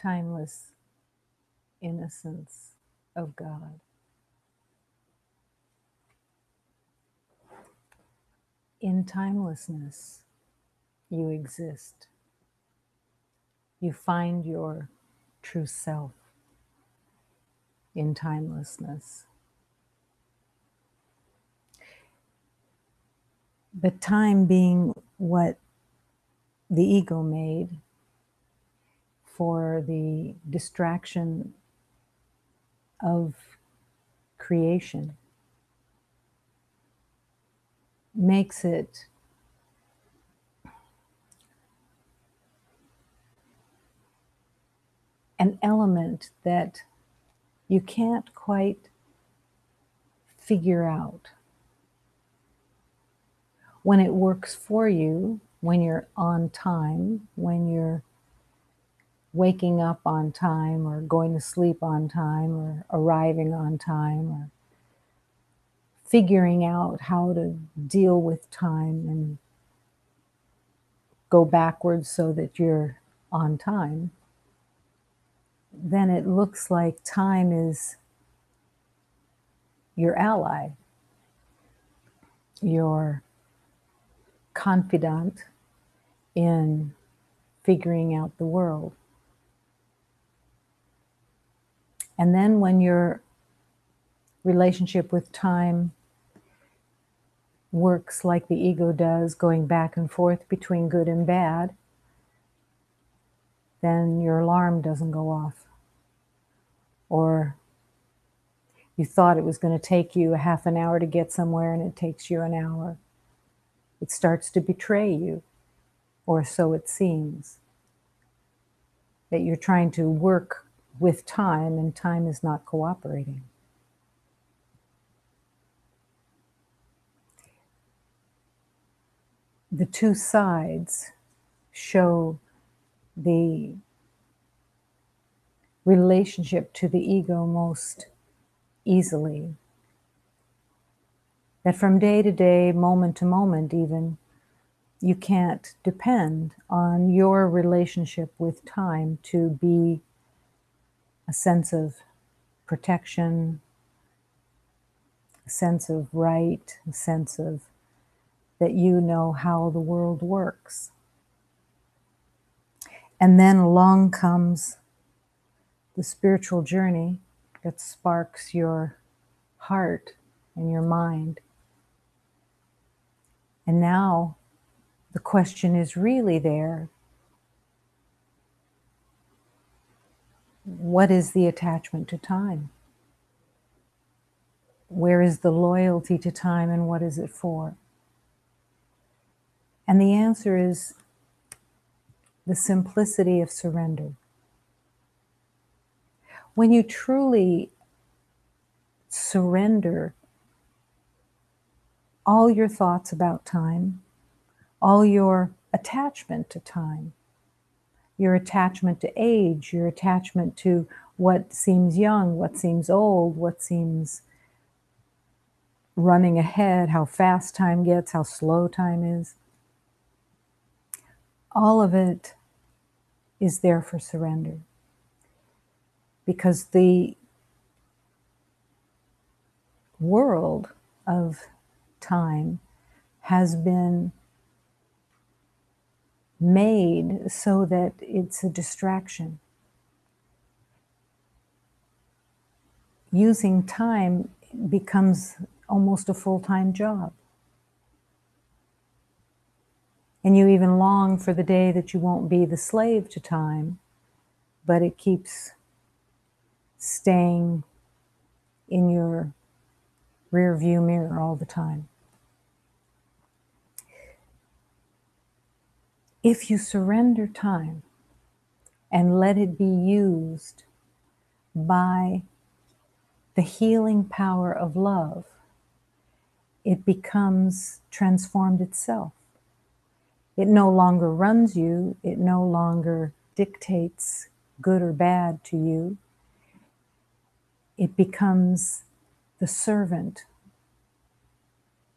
timeless innocence of God. In timelessness, you exist. You find your true self in timelessness. But time being what the ego made for the distraction of creation makes it an element that you can't quite figure out. When it works for you, when you're on time, when you're waking up on time or going to sleep on time or arriving on time or figuring out how to deal with time and go backwards so that you're on time, then it looks like time is your ally, your confidant in figuring out the world. And then when your relationship with time works like the ego does, going back and forth between good and bad, then your alarm doesn't go off. Or you thought it was going to take you a half an hour to get somewhere and it takes you an hour. It starts to betray you, or so it seems. That you're trying to work with time and time is not cooperating. The two sides show the relationship to the ego most easily. That from day to day, moment to moment even, you can't depend on your relationship with time to be a sense of protection, a sense of right, a sense of that you know how the world works. And then along comes the spiritual journey that sparks your heart and your mind. And now the question is really there. What is the attachment to time? Where is the loyalty to time and what is it for? And the answer is the simplicity of surrender. When you truly surrender all your thoughts about time, all your attachment to time, your attachment to age, your attachment to what seems young, what seems old, what seems running ahead, how fast time gets, how slow time is. All of it is there for surrender. Because the world of time has been made so that it's a distraction. Using time becomes almost a full-time job. And you even long for the day that you won't be the slave to time, but it keeps staying in your rear view mirror all the time. If you surrender time and let it be used by the healing power of love, it becomes transformed itself. It no longer runs you. It no longer dictates good or bad to you. It becomes the servant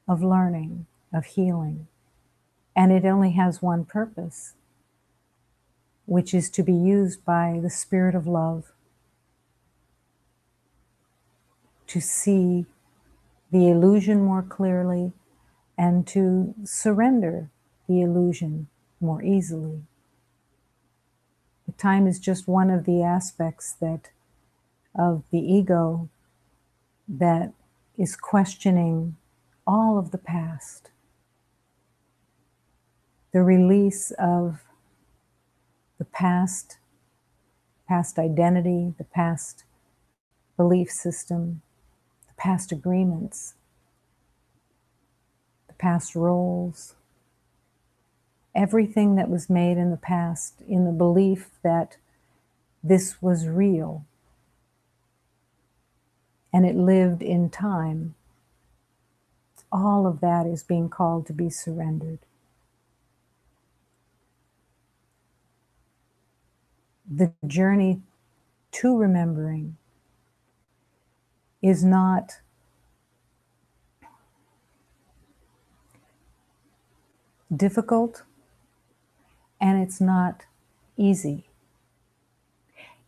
of learning, of healing. And it only has one purpose, which is to be used by the Spirit of love to see the illusion more clearly and to surrender the illusion more easily. The time is just one of the aspects of the ego that is questioning all of the past. The release of the past identity, the past belief system, the past agreements, the past roles, everything that was made in the past in the belief that this was real and it lived in time. All of that is being called to be surrendered. The journey to remembering is not difficult and it's not easy.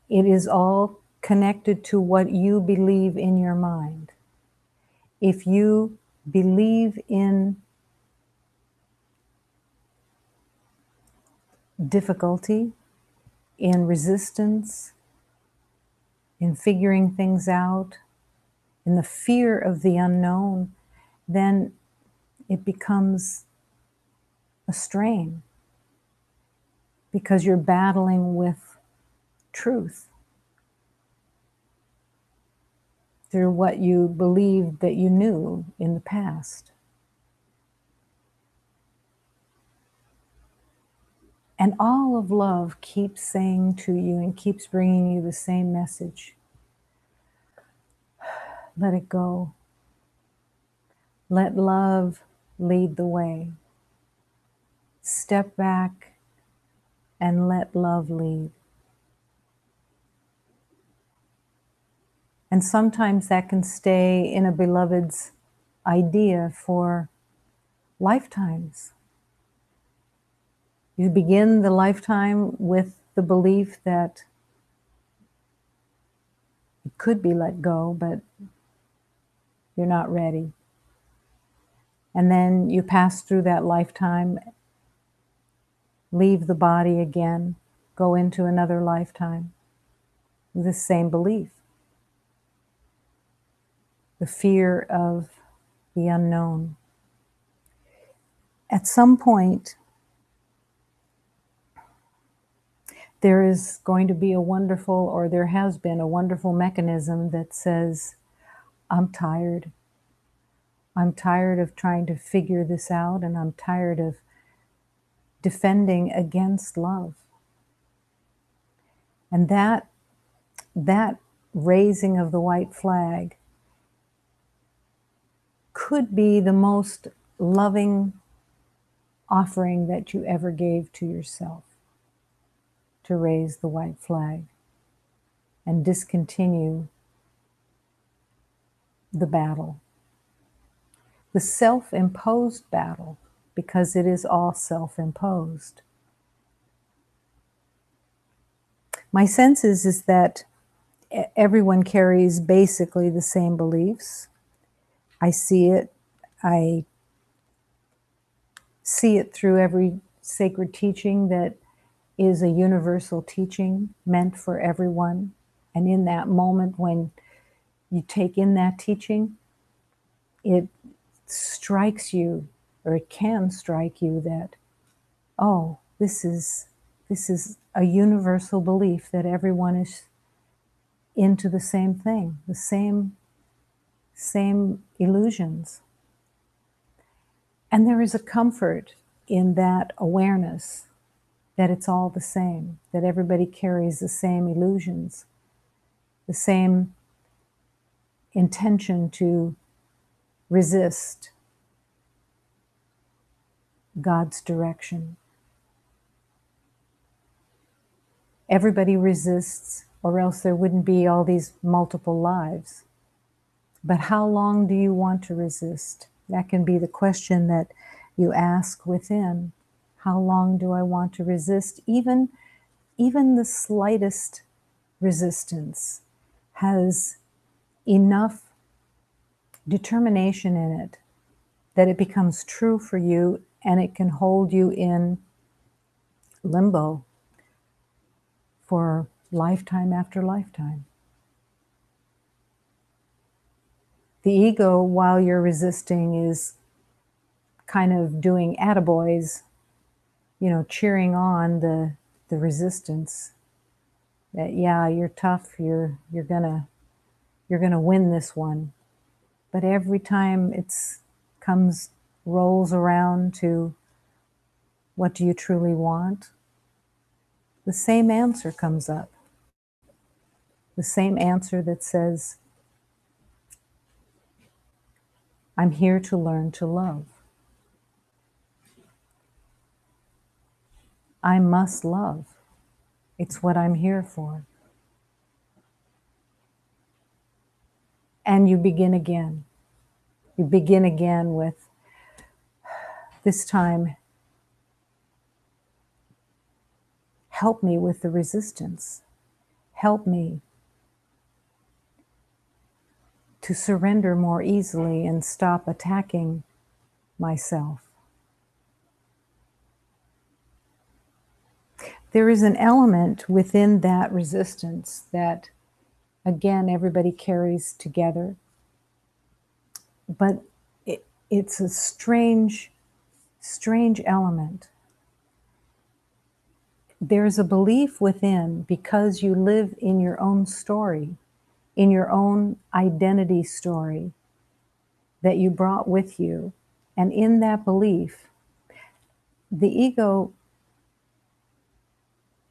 It is all connected to what you believe in your mind. If you believe in difficulty, in resistance, in figuring things out, in the fear of the unknown, then it becomes a strain because you're battling with truth through what you believed that you knew in the past. And all of love keeps saying to you and keeps bringing you the same message. Let it go. Let love lead the way. Step back and let love lead. And sometimes that can stay in a beloved's idea for lifetimes. You begin the lifetime with the belief that it could be let go, but you're not ready. And then you pass through that lifetime, leave the body again, go into another lifetime with the same belief. The fear of the unknown. At some point, there is going to be a wonderful, or there has been a wonderful mechanism that says, I'm tired. I'm tired of trying to figure this out, and I'm tired of defending against love. And that raising of the white flag could be the most loving offering that you ever gave to yourself, to raise the white flag and discontinue the battle. The self-imposed battle, because it is all self-imposed. My sense is that everyone carries basically the same beliefs. I see it through every sacred teaching that is a universal teaching meant for everyone. And in that moment when you take in that teaching, it strikes you, or it can strike you that, oh, this is a universal belief that everyone is into the same thing, the same illusions. And there is a comfort in that awareness that it's all the same, that everybody carries the same illusions, the same intention to resist God's direction. Everybody resists, or else there wouldn't be all these multiple lives. But how long do you want to resist? That can be the question that you ask within. How long do I want to resist? Even even the slightest resistance has enough determination in it that it becomes true for you, and it can hold you in limbo for lifetime after lifetime. The ego, while you're resisting, is kind of doing attaboys, cheering on the resistance. That, yeah, you're tough, you're gonna win this one. But every time rolls around to what do you truly want, the same answer comes up. The same answer that says, I'm here to learn to love. I must love. It's what I'm here for. And you begin again. You begin again with, this time, help me with the resistance. Help me to surrender more easily and stop attacking myself. There is an element within that resistance that, again, everybody carries together. But it's a strange element. There's a belief within, because you live in your own story, in your own identity story that you brought with you. And in that belief, the ego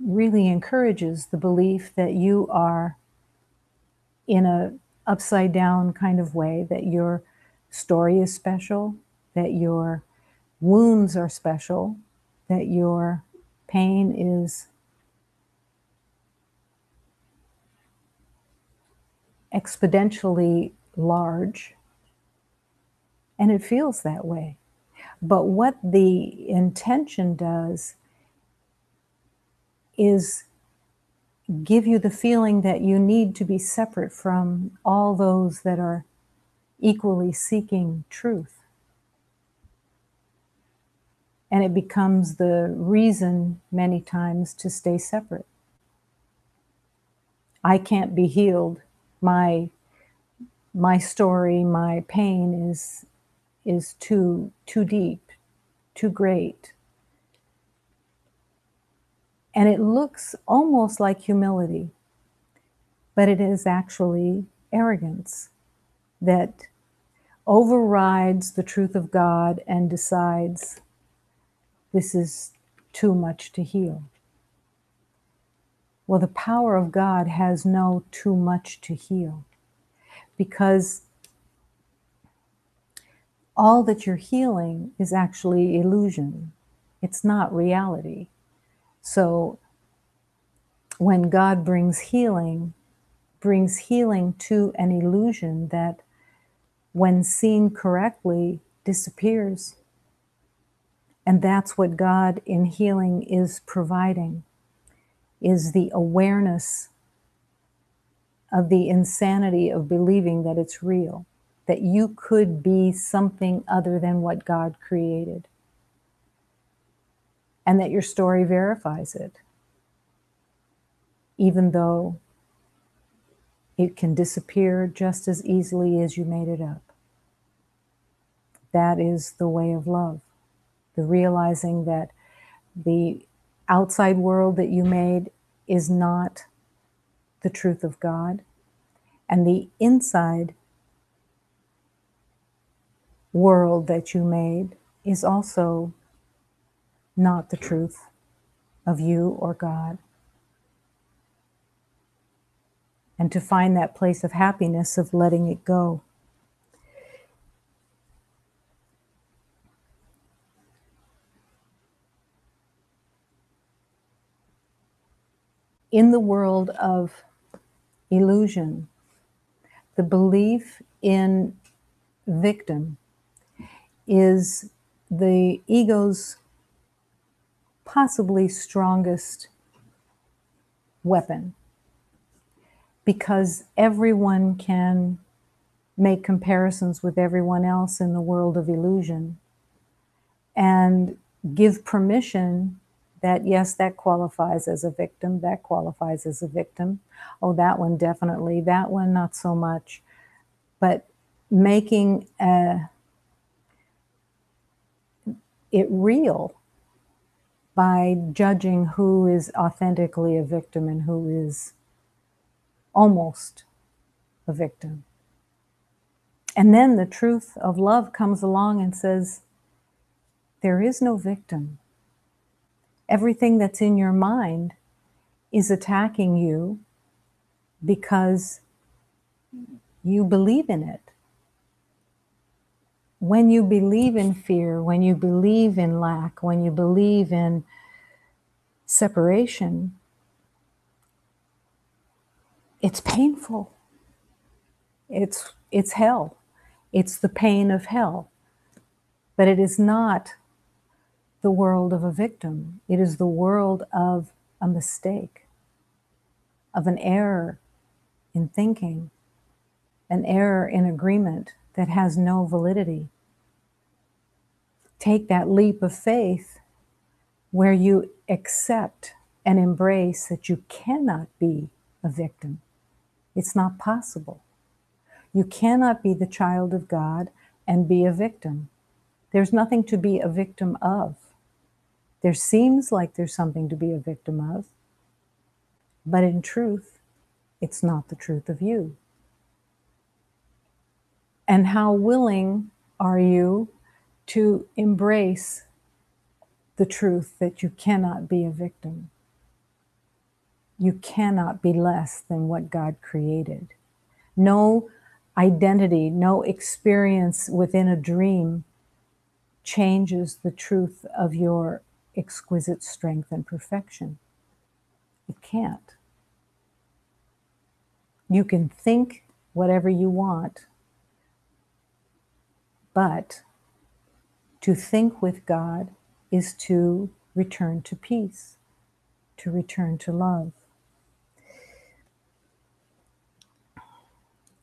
really encourages the belief that you are in a upside down kind of way, that your story is special, that your wounds are special, that your pain is exponentially large, and it feels that way. But what the intention does is give you the feeling that you need to be separate from all those that are equally seeking truth. And it becomes the reason many times to stay separate. I can't be healed. My story, my pain is too deep, too great. And it looks almost like humility, but it is actually arrogance that overrides the truth of God and decides this is too much to heal. Well, the power of God has no too much to heal, because all that you're healing is actually illusion. It's not reality. So when God brings healing to an illusion that, when seen correctly, disappears. And that's what God in healing is providing, is the awareness of the insanity of believing that it's real, that you could be something other than what God created, and that your story verifies it, even though it can disappear just as easily as you made it up. That is the way of love. The realizing that the outside world that you made is not the truth of God, and the inside world that you made is also not the truth of you or God. And to find that place of happiness, of letting it go. In the world of illusion, the belief in victim is the ego's possibly strongest weapon, because everyone can make comparisons with everyone else in the world of illusion and give permission that, yes, that qualifies as a victim, that qualifies as a victim. Oh, that one definitely, that one not so much. But making it real by judging who is authentically a victim and who is almost a victim. And then the truth of love comes along and says, there is no victim. Everything that's in your mind is attacking you because you believe in it. When you believe in fear, when you believe in lack, when you believe in separation, it's painful. It's hell. It's the pain of hell. But it is not the world of a victim. It is the world of a mistake, of an error in thinking, an error in agreement that has no validity. Take that leap of faith where you accept and embrace that you cannot be a victim. It's not possible. You cannot be the child of God and be a victim. There's nothing to be a victim of. There seems like there's something to be a victim of, but in truth, it's not the truth of you. And how willing are you to embrace the truth that you cannot be a victim? You cannot be less than what God created. No identity, no experience within a dream changes the truth of your exquisite strength and perfection. It can't. You can think whatever you want, but to think with God is to return to peace, to return to love.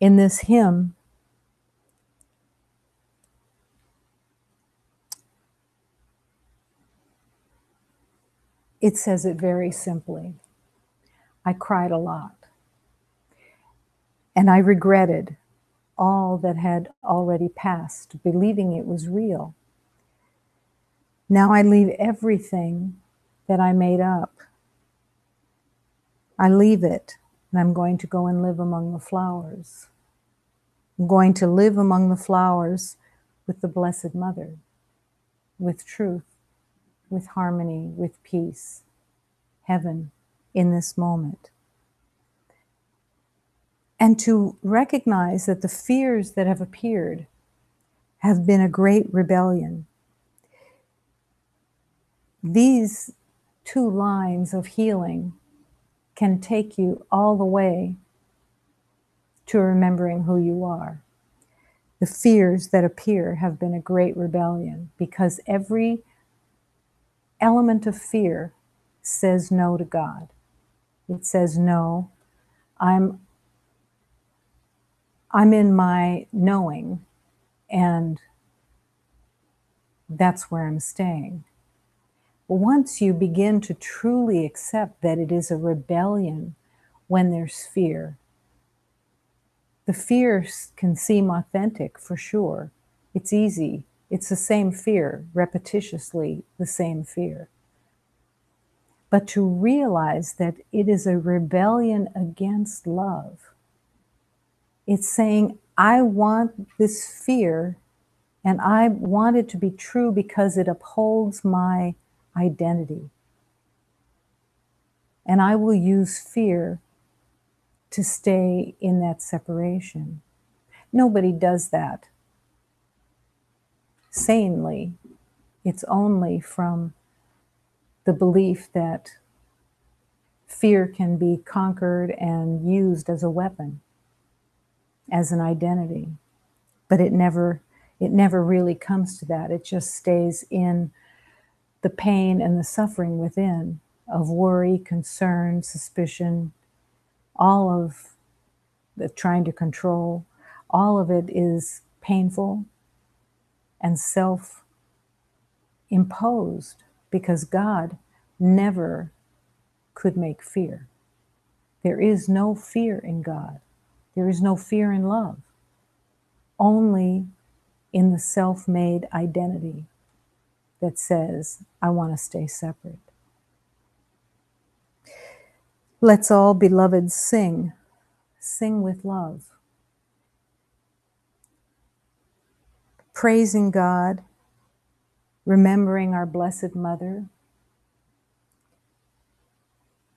In this hymn, it says it very simply. I cried a lot, and I regretted all that had already passed, believing it was real. Now I leave everything that I made up. I leave it, and I'm going to go and live among the flowers. I'm going to live among the flowers with the Blessed Mother, with truth, with harmony, with peace, heaven in this moment. And to recognize that the fears that have appeared have been a great rebellion. These two lines of healing can take you all the way to remembering who you are. The fears that appear have been a great rebellion because every element of fear says no to God. It says, no, I'm in my knowing, and that's where I'm staying. But once you begin to truly accept that it is a rebellion when there's fear, the fears can seem authentic for sure. It's easy. It's the same fear, repetitiously the same fear. But to realize that it is a rebellion against love, it's saying, I want this fear and I want it to be true because it upholds my identity. And I will use fear to stay in that separation. Nobody does that sanely. It's only from the belief that fear can be conquered and used as a weapon, as an identity. But it never really comes to that. It just stays in the pain and the suffering within of worry, concern, suspicion, all of the trying to control, all of it is painful and self-imposed because God never could make fear. There is no fear in God. There is no fear in love. Only in the self-made identity that says, I want to stay separate. Let's all, beloveds, sing. Sing with love. Praising God, remembering our Blessed Mother,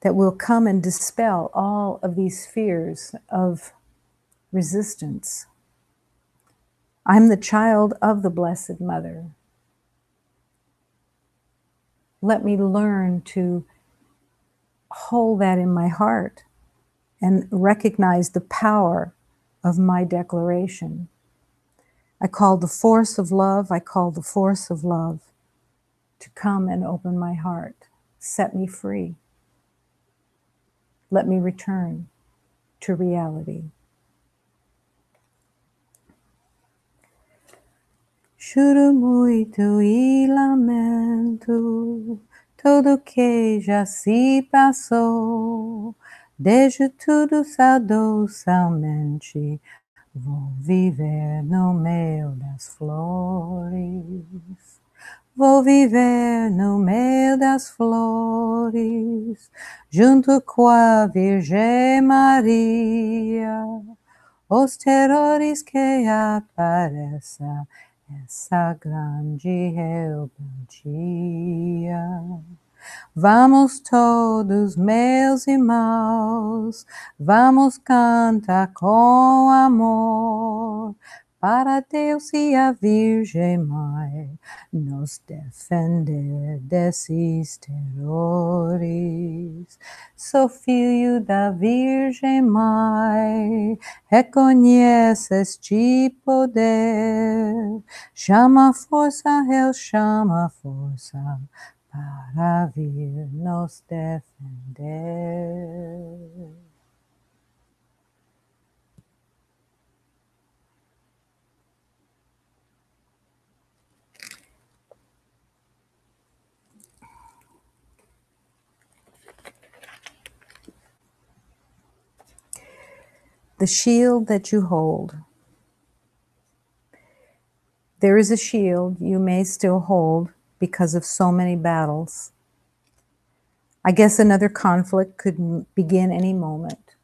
that will come and dispel all of these fears of resistance. I'm the child of the Blessed Mother. Let me learn to hold that in my heart and recognize the power of my declaration. I call the force of love, I call the force of love to come and open my heart, set me free. Let me return to reality. Choro muito e lamento tudo que já se passou. Deixo tudo saudocemente, vou viver no meio das flores. Vou viver no meio das flores, junto com a Virgem Maria. Os terrores que apareça, essa grande rebeldia. Vamos todos, meus irmãos, vamos cantar com amor, para Deus e a Virgem Mãe nos defender desses terrores. Sou filho da Virgem Mãe, reconhece este poder. Chama a força, eu chamo a força, para vir nos defender. The shield that you hold. There is a shield you may still hold because of so many battles. I guess another conflict could begin any moment.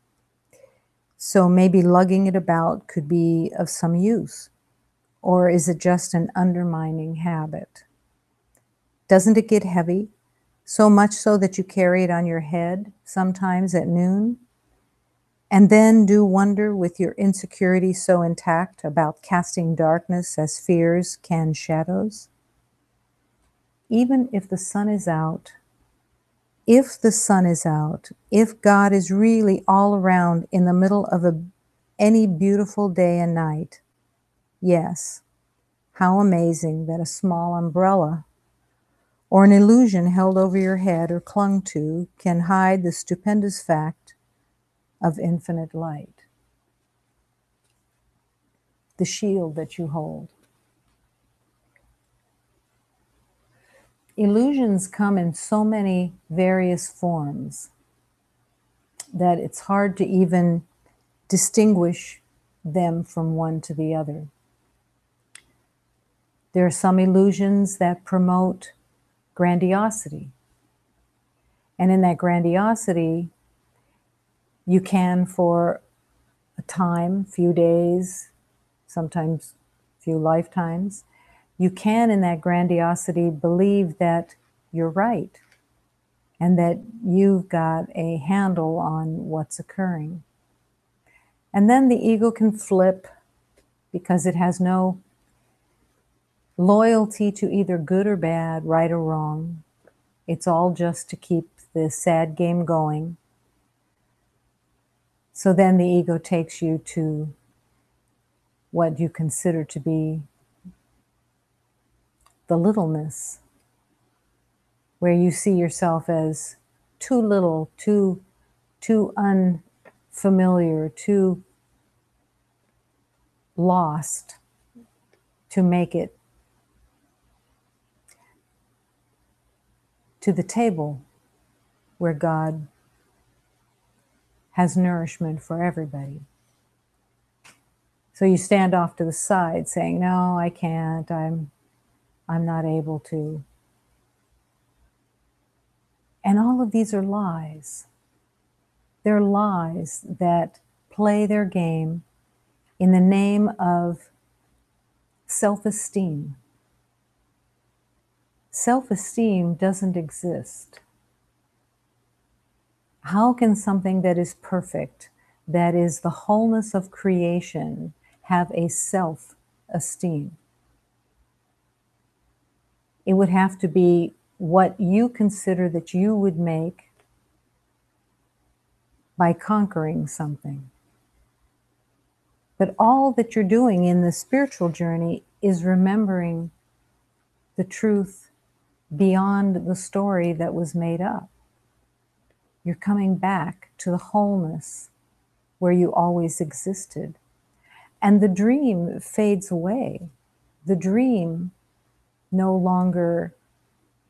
So maybe lugging it about could be of some use. Or is it just an undermining habit? Doesn't it get heavy? So much so that you carry it on your head, sometimes at noon? And then do wonder with your insecurity so intact about casting darkness as fears can shadows? Even if the sun is out, if the sun is out, if God is really all around in the middle of any beautiful day and night, yes, how amazing that a small umbrella or an illusion held over your head or clung to can hide the stupendous fact of infinite light. The shield that you hold. Illusions come in so many various forms that it's hard to even distinguish them from one to the other. There are some illusions that promote grandiosity. And in that grandiosity, you can, for a time, few days, sometimes few lifetimes, you can in that grandiosity believe that you're right and that you've got a handle on what's occurring. And then the ego can flip because it has no loyalty to either good or bad, right or wrong. It's all just to keep the sad game going. So then the ego takes you to what you consider to be the littleness, where you see yourself as too little, too unfamiliar, too lost to make it to the table where God has nourishment for everybody. So you stand off to the side saying, no, I can't, I'm not able to. And all of these are lies. They're lies that play their game in the name of self-esteem. Self-esteem doesn't exist. How can something that is perfect, that is the wholeness of creation, have a self-esteem? It would have to be what you consider that you would make by conquering something. But all that you're doing in the spiritual journey is remembering the truth beyond the story that was made up. You're coming back to the wholeness where you always existed. And the dream fades away. The dream no longer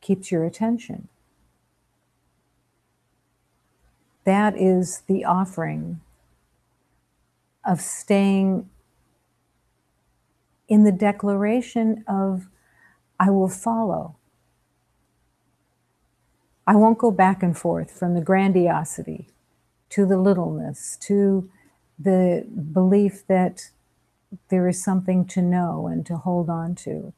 keeps your attention. That is the offering of staying in the declaration of, I will follow. I won't go back and forth from the grandiosity to the littleness, to the belief that there is something to know and to hold on to,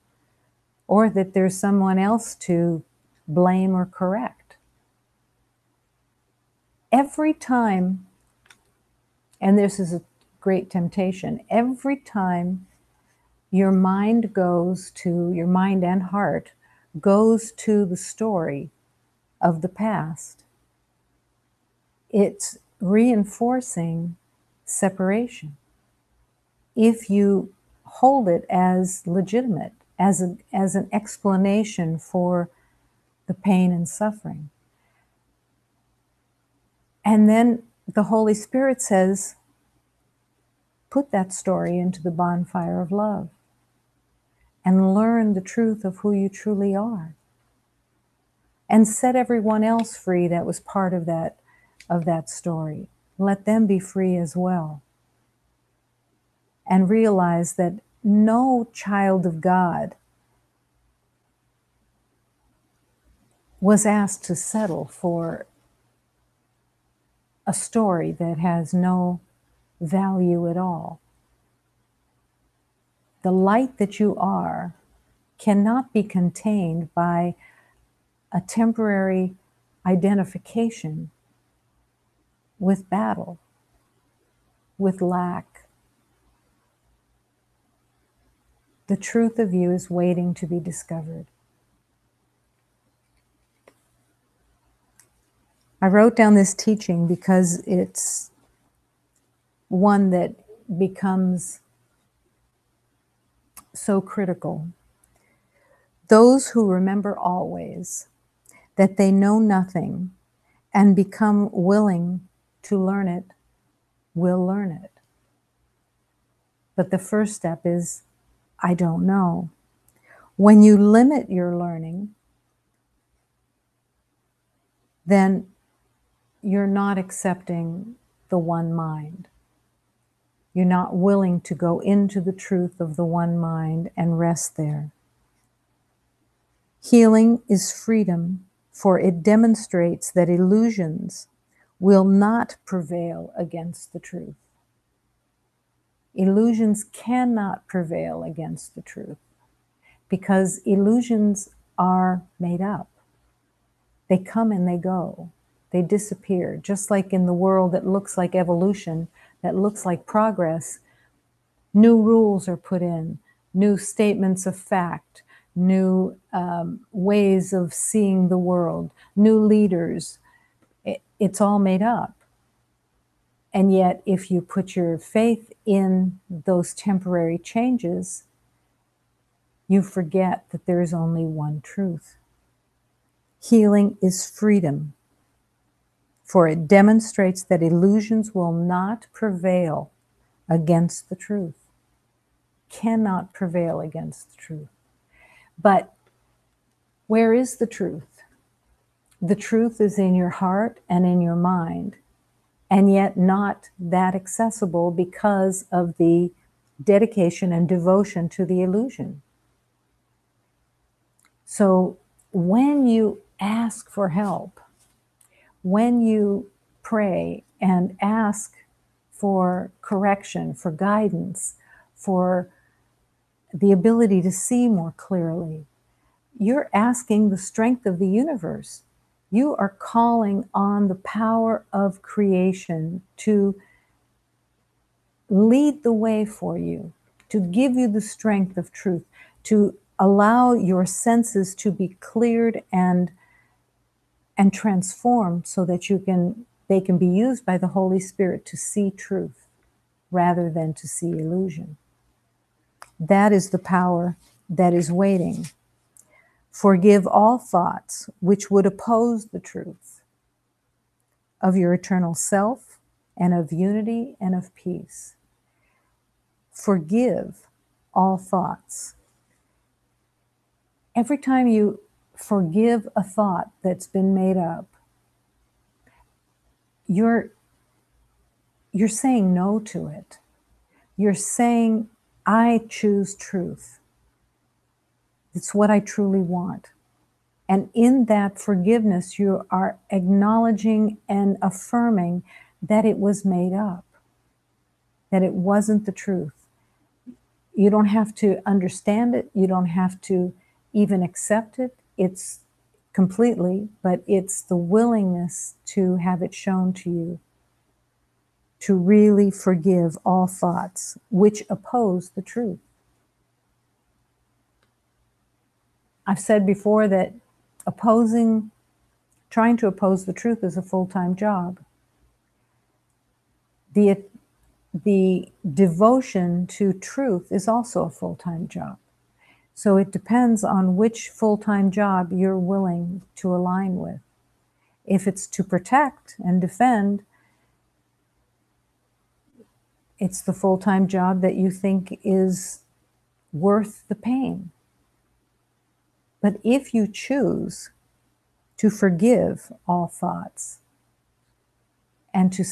or that there's someone else to blame or correct. Every time, and this is a great temptation, every time your mind and heart goes to the story of the past, it's reinforcing separation. If you hold it as legitimate, as an explanation for the pain and suffering. And then the Holy Spirit says, put that story into the bonfire of love and learn the truth of who you truly are. And set everyone else free that was part of that story. Let them be free as well. And realize that no child of God was asked to settle for a story that has no value at all. The light that you are cannot be contained by a temporary identification with battle, with lack. The truth of you is waiting to be discovered. I wrote down this teaching because it's one that becomes so critical. Those who remember always that they know nothing and become willing to learn it will learn it. But the first step is, I don't know. When you limit your learning, then you're not accepting the one mind. You're not willing to go into the truth of the one mind and rest there. Healing is freedom, for it demonstrates that illusions will not prevail against the truth. Illusions cannot prevail against the truth because illusions are made up. They come and they go. They disappear. Just like in the world that looks like evolution, that looks like progress, new rules are put in, new statements of fact, new ways of seeing the world, new leaders. It's all made up. And yet, if you put your faith in those temporary changes, you forget that there is only one truth. Healing is freedom. for it demonstrates that illusions will not prevail against the truth. Cannot prevail against the truth. But where is the truth? The truth is in your heart and in your mind, and yet not that accessible because of the dedication and devotion to the illusion. So when you ask for help, when you pray and ask for correction, for guidance, for the ability to see more clearly, you're asking the strength of the universe. You are calling on the power of creation to lead the way for you, to give you the strength of truth, to allow your senses to be cleared and transformed so that they can be used by the Holy Spirit to see truth rather than to see illusion. That is the power that is waiting. Forgive all thoughts which would oppose the truth of your eternal self and of unity and of peace. Forgive all thoughts. Every time you forgive a thought that's been made up, you're saying no to it. You're saying, I choose truth. It's what I truly want. And in that forgiveness, you are acknowledging and affirming that it was made up, that it wasn't the truth. You don't have to understand it. You don't have to even accept it. It's completely, but it's the willingness to have it shown to you, to really forgive all thoughts which oppose the truth. I've said before that trying to oppose the truth is a full-time job. The devotion to truth is also a full-time job. So it depends on which full-time job you're willing to align with. If it's to protect and defend, it's the full-time job that you think is worth the pain. But if you choose to forgive all thoughts and to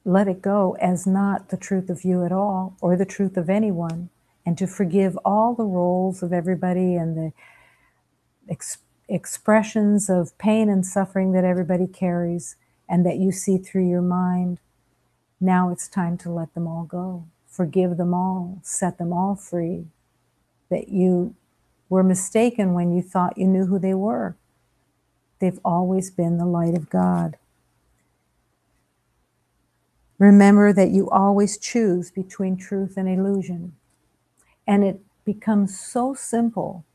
let it go as not the truth of you at all or the truth of anyone, and to forgive all the roles of everybody and the expressions of pain and suffering that everybody carries and that you see through your mind, now it's time to let them all go. Forgive them all, set them all free, that you were mistaken when you thought you knew who they were. They've always been the light of God. Remember that you always choose between truth and illusion. And it becomes so simple.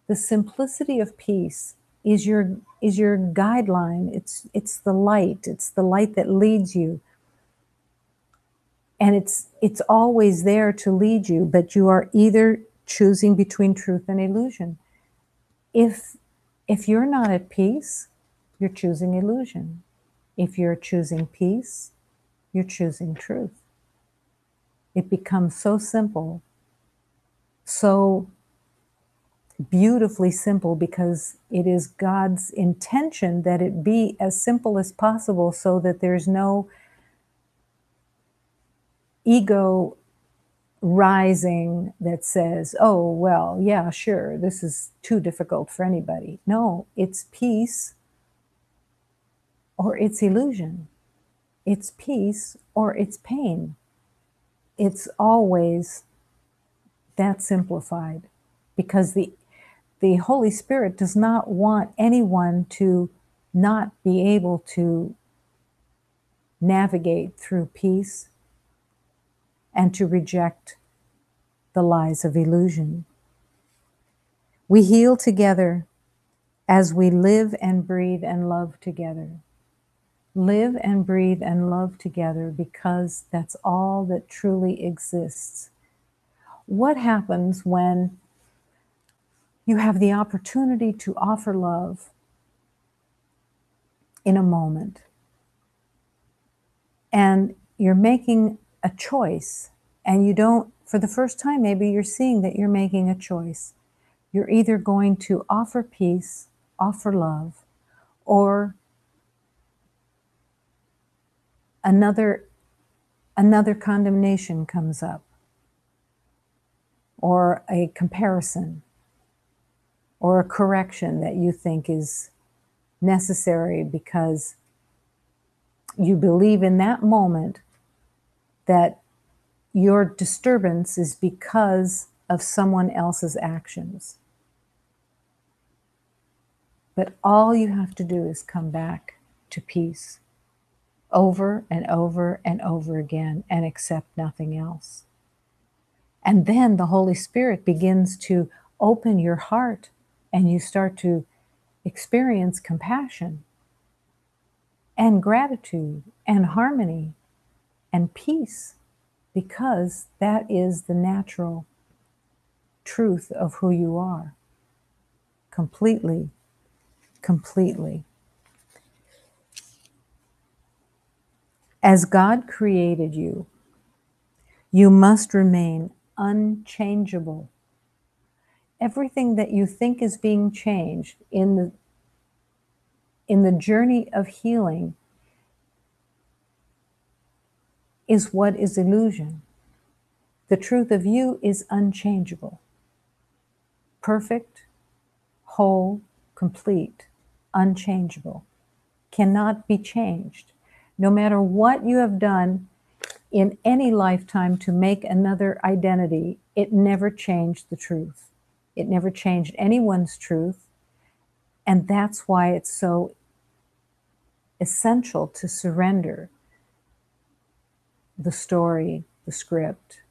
The simplicity of peace is your guideline. It's the light. It's the light that leads you. And it's always there to lead you, but you are either choosing between truth and illusion. If you're not at peace, you're choosing illusion. If you're choosing peace, you're choosing truth. It becomes so simple, so beautifully simple, because it is God's intention that it be as simple as possible so that there's no ego rising that says, oh, well, yeah, sure, this is too difficult for anybody. No, it's peace or it's illusion. It's peace or it's pain. It's always that simplified, because the Holy Spirit does not want anyone to not be able to navigate through peace and to reject the lies of illusion. We heal together as we live and breathe and love together. Live and breathe and love together, because that's all that truly exists. What happens when you have the opportunity to offer love in a moment? And you're making a choice, and you don't, for the first time, maybe you're seeing that you're making a choice. You're either going to offer peace, offer love, or another another condemnation comes up, or a comparison, or a correction that you think is necessary because you believe in that moment that your disturbance is because of someone else's actions. But all you have to do is come back to peace over and over and over again and accept nothing else. And then the Holy Spirit begins to open your heart, and you start to experience compassion and gratitude and harmony and peace, because that is the natural truth of who you are. Completely, completely. As God created you, you must remain unchangeable. Everything that you think is being changed in the journey of healing is what is illusion. The truth of you is unchangeable. Perfect, whole, complete, unchangeable. Cannot be changed. No matter what you have done in any lifetime to make another identity, it never changed the truth. It never changed anyone's truth. And that's why it's so essential to surrender the story, the script,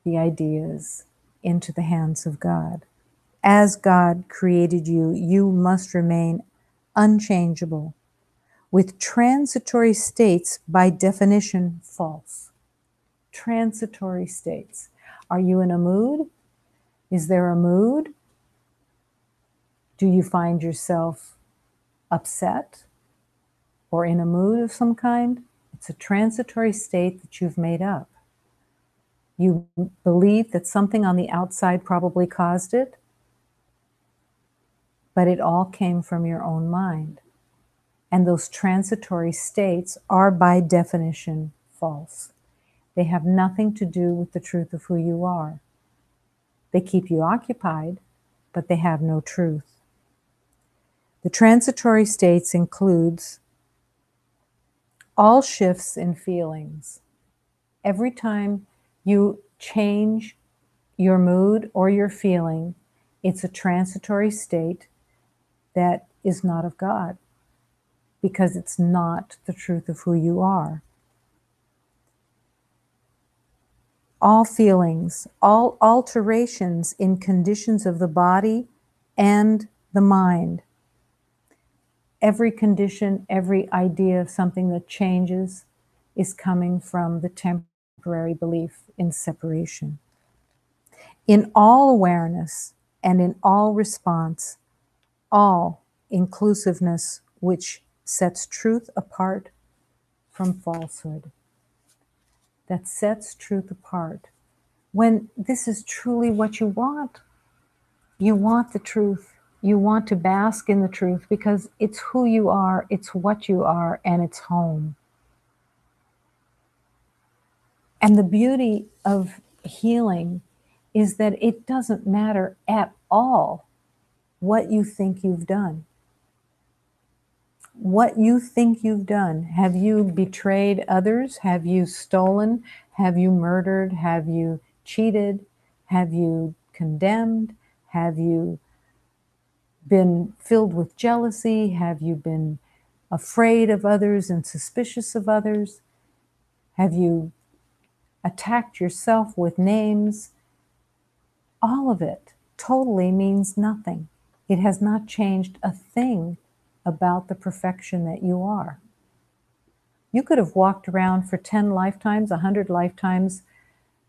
the ideas into the hands of God. As God created you, you must remain unchangeable, with transitory states by definition false. Transitory states. Are you in a mood? Is there a mood? Do you find yourself upset or in a mood of some kind? It's a transitory state that you've made up. You believe that something on the outside probably caused it, but it all came from your own mind. And those transitory states are by definition false. They have nothing to do with the truth of who you are. They keep you occupied, but they have no truth. The transitory states includes all shifts in feelings. Every time you change your mood or your feeling, it's a transitory state that is not of God, because it's not the truth of who you are. All feelings, all alterations in conditions of the body and the mind. Every condition, every idea of something that changes is coming from the temporary belief in separation. In all awareness and in all response, all inclusiveness which sets truth apart from falsehood. That sets truth apart. When this is truly what you want the truth. You want to bask in the truth because it's who you are, it's what you are, and it's home. And the beauty of healing is that it doesn't matter at all what you think you've done. What you think you've done. Have you betrayed others? Have you stolen? Have you murdered? Have you cheated? Have you condemned? Have you been filled with jealousy? Have you been afraid of others and suspicious of others? Have you attacked yourself with names? All of it totally means nothing. It has not changed a thing about the perfection that you are. You could have walked around for 10 lifetimes, 100 lifetimes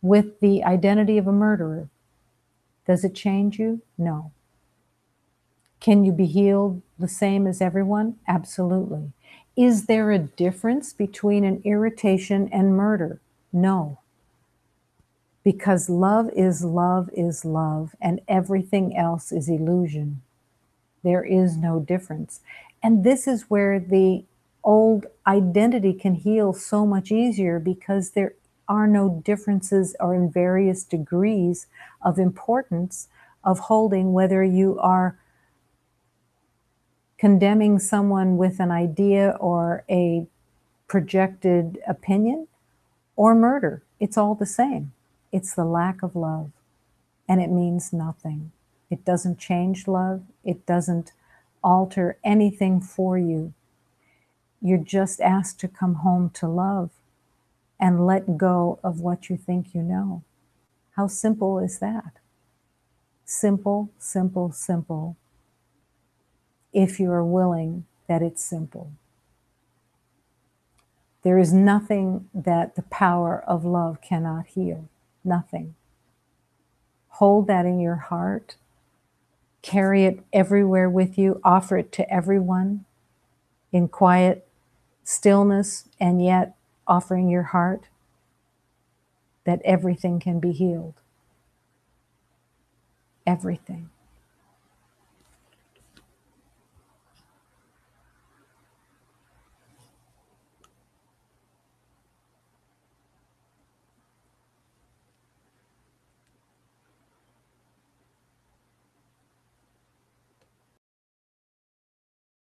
with the identity of a murderer. Does it change you? No. Can you be healed the same as everyone? Absolutely. Is there a difference between an irritation and murder? No. Because love is love is love, and everything else is illusion. There is no difference. And this is where the old identity can heal so much easier, because there are no differences or in various degrees of importance of holding, whether you are condemning someone with an idea or a projected opinion or murder. It's all the same. It's the lack of love, and it means nothing. It doesn't change love. It doesn't alter anything for you. You're just asked to come home to love and let go of what you think you know. How simple is that? Simple, simple, simple, if you are willing that it's simple. There is nothing that the power of love cannot heal. Nothing. Hold that in your heart. Carry it everywhere with you. Offer it to everyone in quiet stillness, and yet offering your heart that everything can be healed. Everything.